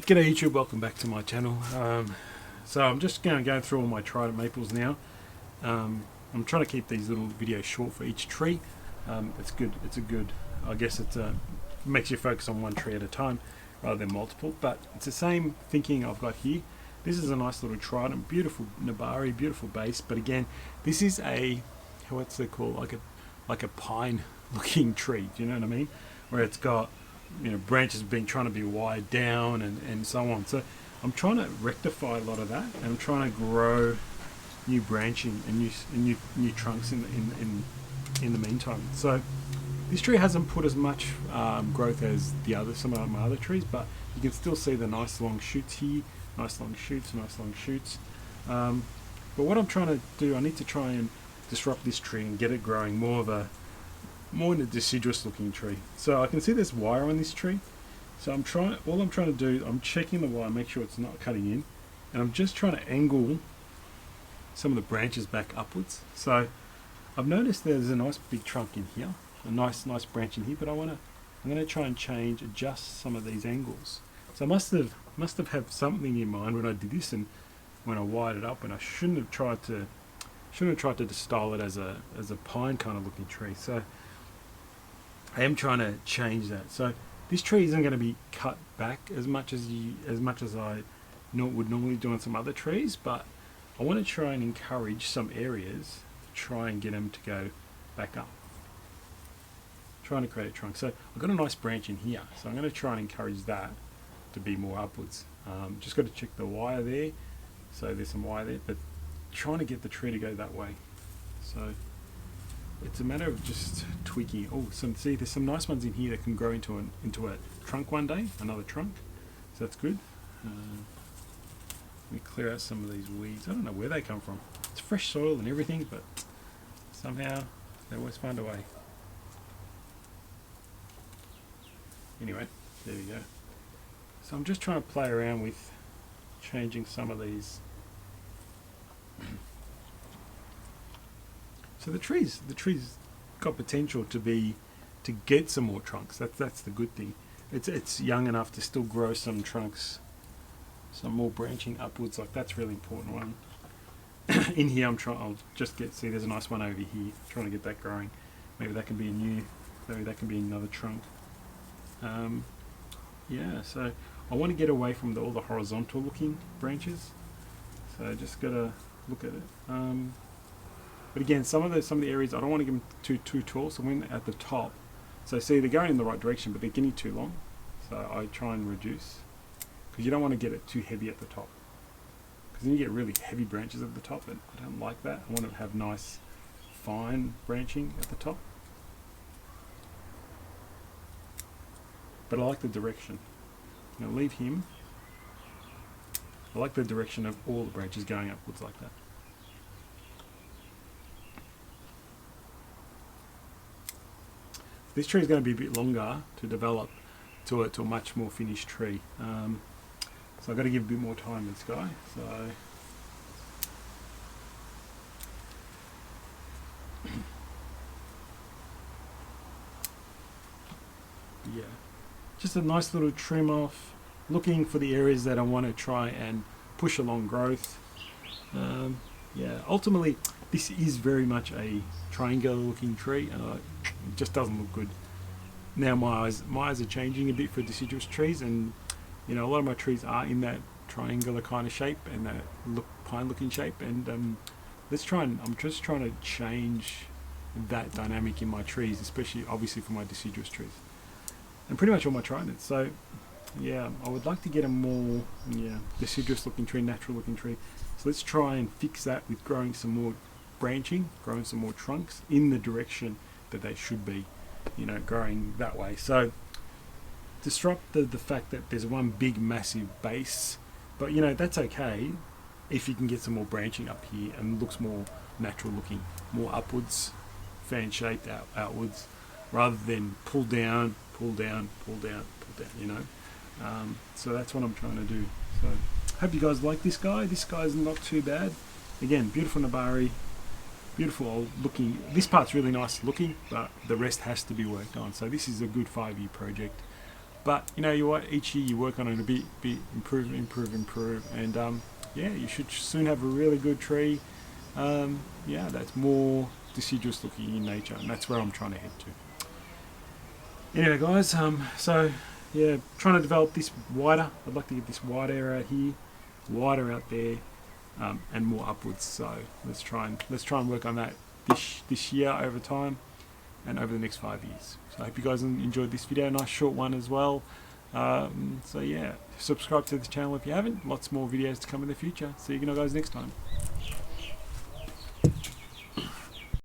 G'day YouTube, welcome back to my channel. So I'm just going to go through all my trident maples now. I'm trying to keep these little videos short for each tree. It's good. I guess it makes you focus on one tree at a time rather than multiple. But it's the same thinking I've got here. This is a nice little trident, beautiful nabari, beautiful base. But again, this is a what's it called? Like a pine-looking tree. Do you know what I mean? Where it's got branches being trying to be wired down and so on. So I'm trying to rectify a lot of that, and I'm trying to grow new branching and new trunks in the meantime. So this tree hasn't put as much growth as some of my other trees, but you can still see the nice long shoots here, nice long shoots. But what I'm trying to do, I need to try and disrupt this tree and get it growing more in a deciduous looking tree. So I can see there's wire on this tree. So all I'm trying to do, I'm checking the wire, make sure it's not cutting in, and I'm just trying to angle some of the branches back upwards. So I've noticed there's a nice big trunk in here, a nice branch in here, but I'm going to try and adjust some of these angles. So I must have had something in mind when I did this and when I wired it up, and I shouldn't have tried to style it as a pine kind of looking tree. So I am trying to change that. So this tree isn't going to be cut back as much as I would normally do on some other trees, but I want to try and encourage some areas to try and get them to go back up. Trying to create a trunk. So I've got a nice branch in here, so I'm going to try and encourage that to be more upwards. Just got to check the wire there. So there's some wire there, but trying to get the tree to go that way. So it's a matter of just tweaking. Oh, see, there's some nice ones in here that can grow into a trunk one day, another trunk. So that's good. Let me clear out some of these weeds. I don't know where they come from. It's fresh soil and everything, but somehow they always find a way. Anyway, there we go. So I'm just trying to play around with changing some of these. So the tree's got potential to get some more trunks. That's the good thing. It's young enough to still grow some trunks, some more branching upwards. Like that's really important one. In here, I'll just see. There's a nice one over here. Trying to get that growing. Maybe that can be another trunk. Yeah. So I want to get away from all the horizontal looking branches. So I just gotta look at it. But again, some of the areas I don't want to give them too tall. So when at the top, so see they're going in the right direction, but they're getting too long. So I try and reduce, because you don't want to get it too heavy at the top, because then you get really heavy branches at the top, and I don't like that. I want to have nice, fine branching at the top. But I like the direction. Now leave him. I like the direction of all the branches going upwards like that. This tree is going to be a bit longer to develop to a much more finished tree. So I've got to give a bit more time to this guy. So yeah, just a nice little trim off, looking for the areas that I want to try and push along growth. Yeah, ultimately this is very much a triangular looking tree, and it just doesn't look good. Now my eyes are changing a bit for deciduous trees, and a lot of my trees are in that triangular kind of shape and that pine looking shape, and I'm just trying to change that dynamic in my trees, especially obviously for my deciduous trees and pretty much all my tridents. So yeah, I would like to get a more deciduous looking tree, natural looking tree. So let's try and fix that with growing some more branching, growing some more trunks in the direction that they should be, growing that way. So disrupt the fact that there's one big massive base, but that's okay if you can get some more branching up here and looks more natural looking, more upwards, fan shaped outwards, rather than pull down. So that's what I'm trying to do. So hope you guys like this guy. This guy's not too bad. Again, beautiful nabari, beautiful old looking. This part's really nice looking, but the rest has to be worked on. So this is a good 5-year project. But you know what? Each year you work on it a bit, improve, and yeah, you should soon have a really good tree. Yeah, that's more deciduous looking in nature, and that's where I'm trying to head to. Anyway, guys, so yeah, trying to develop this wider. I'd like to get this wider out here, wider out there, and more upwards. So let's try and work on that this year over time, and over the next 5 years. So I hope you guys enjoyed this video, nice short one as well. So yeah, subscribe to the channel if you haven't. Lots more videos to come in the future. See you guys next time.